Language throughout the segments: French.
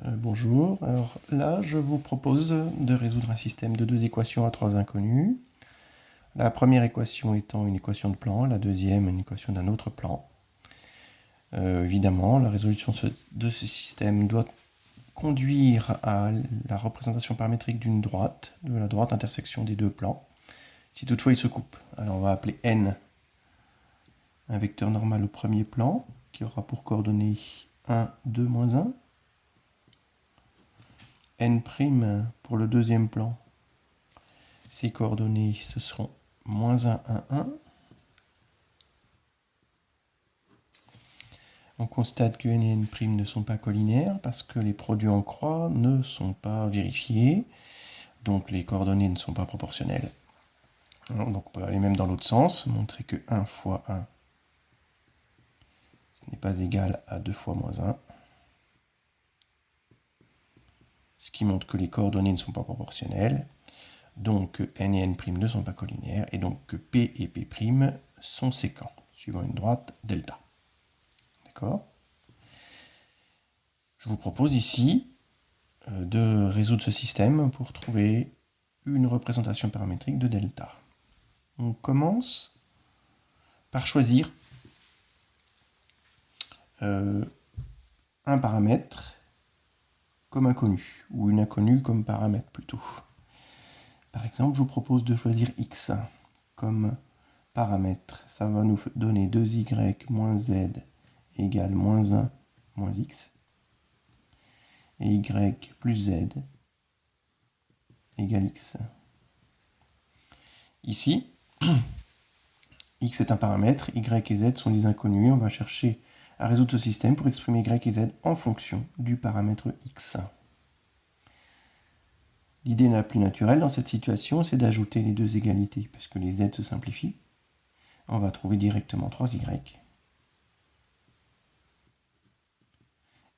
Bonjour, alors là je vous propose de résoudre un système de deux équations à trois inconnus. La première équation étant une équation de plan, la deuxième une équation d'un autre plan. Évidemment, la résolution de ce système doit conduire à la représentation paramétrique d'une droite, de la droite intersection des deux plans, si toutefois ils se coupent. Alors on va appeler n un vecteur normal au premier plan, qui aura pour coordonnées 1, 2, moins 1. N' pour le deuxième plan, ses coordonnées, ce seront moins 1, 1, 1. On constate que n et n' ne sont pas collinaires parce que les produits en croix ne sont pas vérifiés, donc les coordonnées ne sont pas proportionnelles. Alors, donc on peut aller même dans l'autre sens, montrer que 1 fois 1, ce n'est pas égal à 2 fois moins 1. Ce qui montre que les coordonnées ne sont pas proportionnelles, donc que n et n' ne sont pas collinaires, et donc que p et p' sont séquents, suivant une droite delta. D'accord ? Je vous propose ici de résoudre ce système pour trouver une représentation paramétrique de delta. On commence par choisir un paramètre comme inconnu, ou une inconnue comme paramètre plutôt. Par exemple, je vous propose de choisir x comme paramètre. Ça va nous donner 2y moins z égale moins 1 moins x, et y plus z égale x. Ici, x est un paramètre, y et z sont des inconnus. On va chercher à résoudre ce système pour exprimer y et z en fonction du paramètre x. L'idée la plus naturelle dans cette situation, c'est d'ajouter les deux égalités, parce que les z se simplifient. On va trouver directement 3y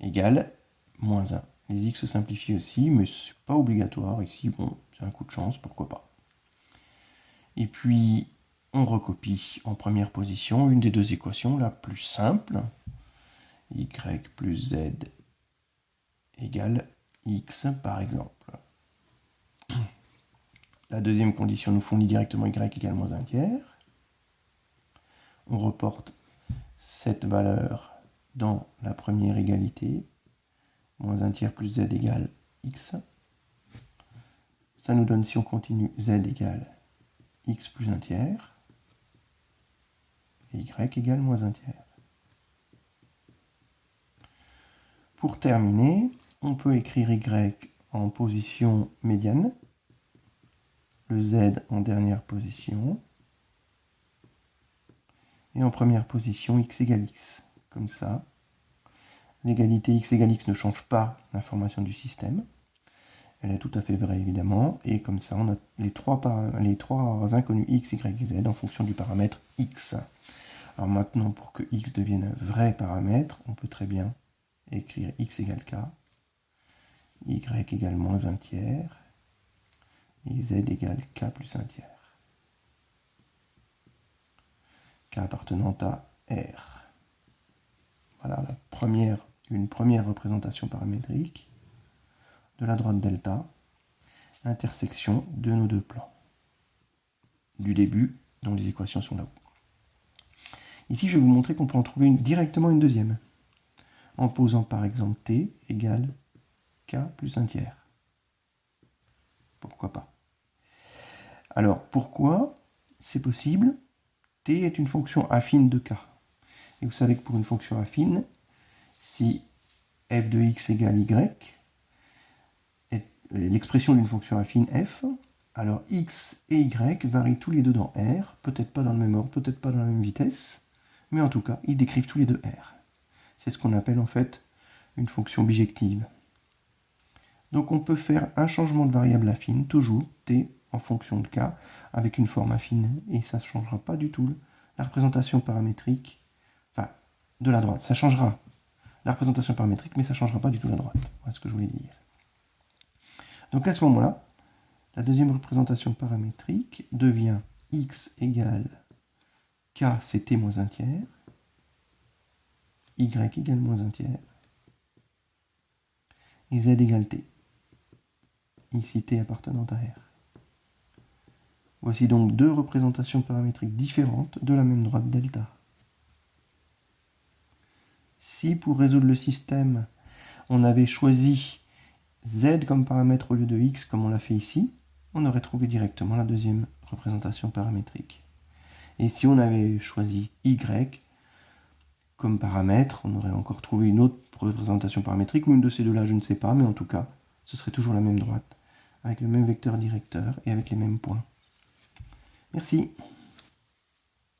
égale moins 1. Les x se simplifient aussi, mais ce n'est pas obligatoire. Ici, bon, c'est un coup de chance, pourquoi pas. Et puis, on recopie en première position une des deux équations, la plus simple, y plus z égale x, par exemple. La deuxième condition nous fournit directement y égale moins 1 tiers. On reporte cette valeur dans la première égalité, moins 1 tiers plus z égale x. Ça nous donne, si on continue, z égale x plus 1 tiers, et y égale moins 1 tiers. Pour terminer, on peut écrire y en position médiane, le z en dernière position, et en première position x égale x, comme ça. L'égalité x égale x ne change pas l'information du système. Elle est tout à fait vraie, évidemment. Et comme ça, on a les trois inconnus x, y et z en fonction du paramètre x. Alors maintenant, pour que x devienne un vrai paramètre, on peut très bien écrire x égale k, y égale moins 1 tiers, et z égale k plus 1 tiers. K appartenant à R. Voilà une première représentation paramétrique de la droite delta, intersection de nos deux plans. Du début, dont les équations sont là-haut. Ici, je vais vous montrer qu'on peut en trouver directement une deuxième, en posant par exemple t égale k plus 1 tiers. Pourquoi pas? Alors, pourquoi c'est possible? T est une fonction affine de k. Et vous savez que pour une fonction affine, si f de x égale y, l'expression d'une fonction affine f, alors x et y varient tous les deux dans R, peut-être pas dans le même ordre, peut-être pas dans la même vitesse, mais en tout cas, ils décrivent tous les deux R. C'est ce qu'on appelle en fait une fonction bijective. Donc on peut faire un changement de variable affine, toujours t en fonction de k, avec une forme affine, et ça ne changera pas du tout la représentation paramétrique, enfin, de la droite. Ça changera la représentation paramétrique, mais ça ne changera pas du tout la droite. Voilà ce que je voulais dire. Donc à ce moment-là, la deuxième représentation paramétrique devient x égale k, c'est t moins 1 tiers, y égale moins 1 tiers, et Z égale T. Ici T appartenant à R. Voici donc deux représentations paramétriques différentes de la même droite delta. Si pour résoudre le système, on avait choisi Z comme paramètre au lieu de X comme on l'a fait ici, on aurait trouvé directement la deuxième représentation paramétrique. Et si on avait choisi Y comme paramètre, on aurait encore trouvé une autre représentation paramétrique, ou une de ces deux-là, je ne sais pas, mais en tout cas, ce serait toujours la même droite, avec le même vecteur directeur et avec les mêmes points. Merci.